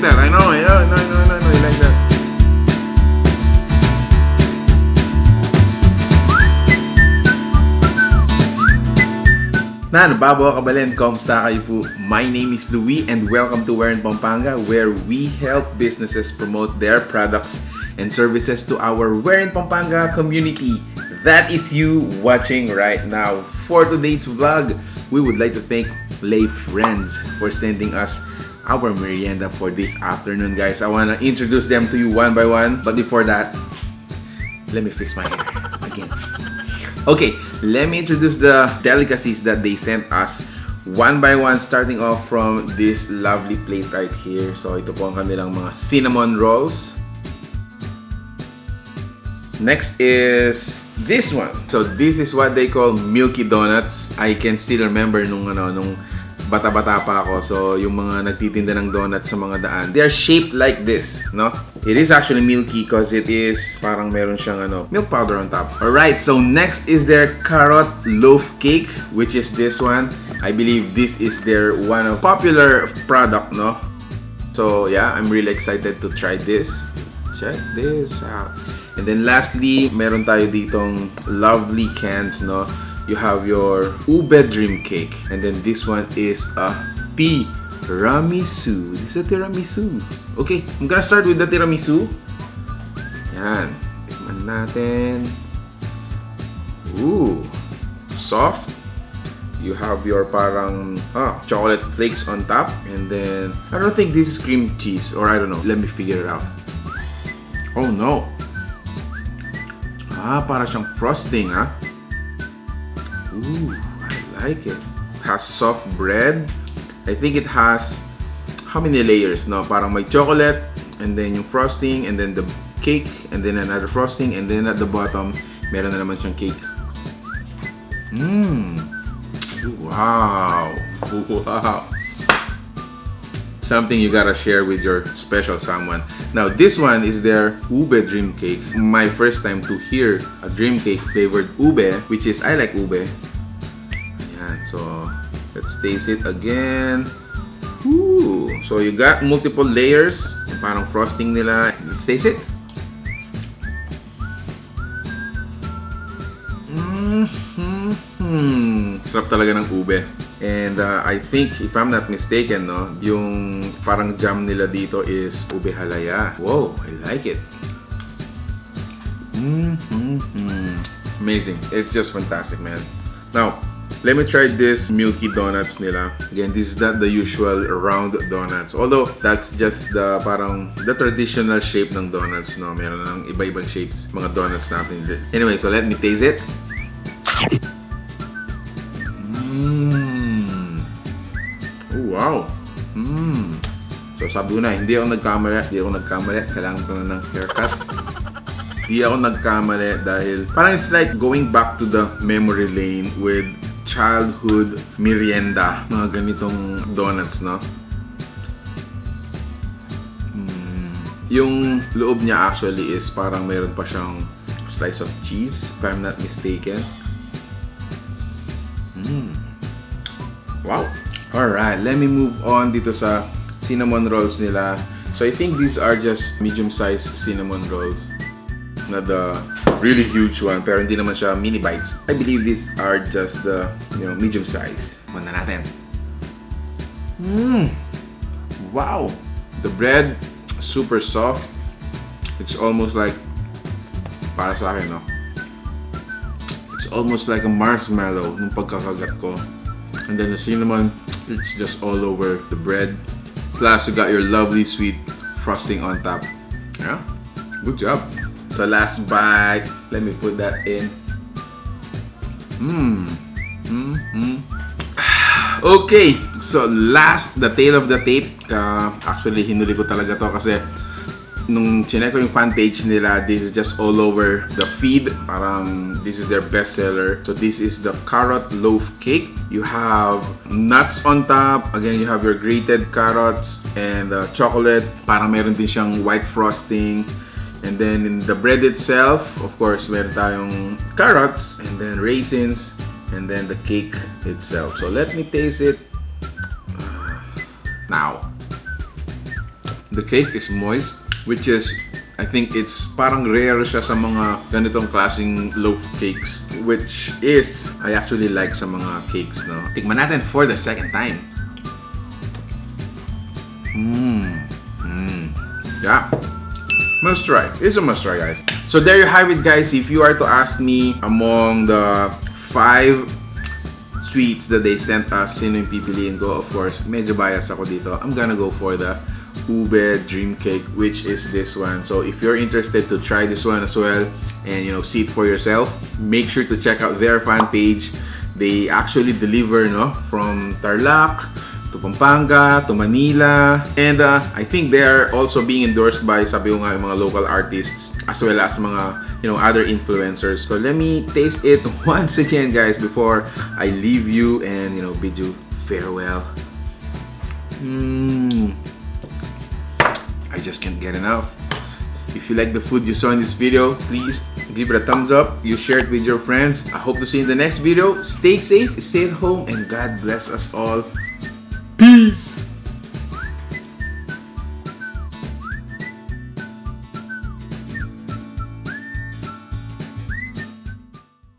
that. I know. You like that. Nababo kabalin, kamusta kayo po? My name is Louie and welcome to We're in Pampanga, where we help businesses promote their products and services to our We're in Pampanga community. That is you watching right now. For today's vlog, we would like to thank Lè Frenz for sending us our merienda for this afternoon, guys. I want to introduce them to you one by one, but before that, let me fix my hair again. Okay, let me introduce the delicacies that they sent us one by one, starting off from this lovely plate right here. So ito po ang kanilang mga cinnamon rolls. Next is this one. So this is what they call Milky Doughnuts. I can still remember nung bata-bata pa ako. So yung mga nagtitinda ng donuts sa mga daan, they are shaped like this, no? It is actually milky because it is parang meron siyang milk powder on top. Alright, so next is their carrot loaf cake, which is this one. I believe this is their one of popular product, no? So yeah, I'm really excited to try this. Check this out. And then lastly, meron tayo ditong lovely cans, no? You have your ube dream cake, and then this one is a tiramisu. This is a tiramisu. Okay, I'm gonna start with the tiramisu. Yan, tikman natin. Ooh, soft. You have your parang chocolate flakes on top, and then I don't think this is cream cheese, or I don't know. Let me figure it out. Oh no. Para siyang frosting, Ooh, I like it. It has soft bread. I think it has how many layers, no? Parang may chocolate, and then yung frosting, and then the cake, and then another frosting, and then at the bottom, meron na naman siyang cake. Wow. Wow. Something you gotta share with your special someone. Now, this one is their ube dream cake. My first time to hear a dream cake flavored ube, which is I like ube. Ayan, so let's taste it again. Ooh, so you got multiple layers, parang frosting nila. Let's taste it. Sarap talaga ng ube. And I think, if I'm not mistaken, no, yung parang jam nila dito is ube halaya. Whoa, I like it. Amazing. It's just fantastic, man. Now, let me try this Milky Doughnuts nila. Again, this is not the usual round donuts. Although, that's just the parang the traditional shape ng donuts, no? Meron ng iba-ibang shapes, mga donuts natin. Anyway, so let me taste it. Oh, wow. So sabi ko na, hindi ako nagkamali. Kailangan ko na ng haircut. Hindi ako nagkamali dahil parang it's like going back to the memory lane with childhood merienda. Mga ganitong donuts, no? Yung loob niya actually is parang mayroon pa siyang slice of cheese, if I'm not mistaken. Wow. Alright, let me move on dito sa cinnamon rolls nila. So I think these are just medium-sized cinnamon rolls. Not the really huge one, pero hindi naman siya mini bites. I believe these are just the medium-size. Muna natin. Wow. The bread, super soft. It's almost like, para sa akin, no? It's almost like a marshmallow nung pagkakagat ko. And then the cinnamon, it's just all over the bread. Plus, you got your lovely sweet frosting on top. Yeah, good job. So last bite, let me put that in. Okay, so last, the tail of the tape. Actually, hinuli ko talaga to kasi nung chinek ko yung fan page nila, this is just all over the feed. Parang this is their best seller. So this is the carrot loaf cake. You have nuts on top. Again, you have your grated carrots and chocolate. Parang meron din siyang white frosting. And then in the bread itself, of course, meron tayong carrots and then raisins and then the cake itself. So let me taste it now. The cake is moist, which is, I think it's parang rare siya sa mga ganitong klaseng loaf cakes, which is, I actually like sa mga cakes, no? Tikman natin for the second time. Yeah. Must try. It's a must try, guys. So there you have it, guys. If you are to ask me among the 5 sweets that they sent us, sino yung pipiliin ko? Of course, medyo bias ako dito. I'm gonna go for the ube dream cake, which is this one. So if you're interested to try this one as well and see it for yourself, make sure to check out their fan page. They actually deliver, no, from Tarlac to Pampanga to Manila, and I think they are also being endorsed by, sabi ko nga, yung mga local artists as well as mga other influencers. So let me taste it once again, guys, before I leave you and bid you farewell. I just can't get enough. If you like the food you saw in this video, please give it a thumbs up. You share it with your friends. I hope to see you in the next video. Stay safe, stay at home, and God bless us all. Peace!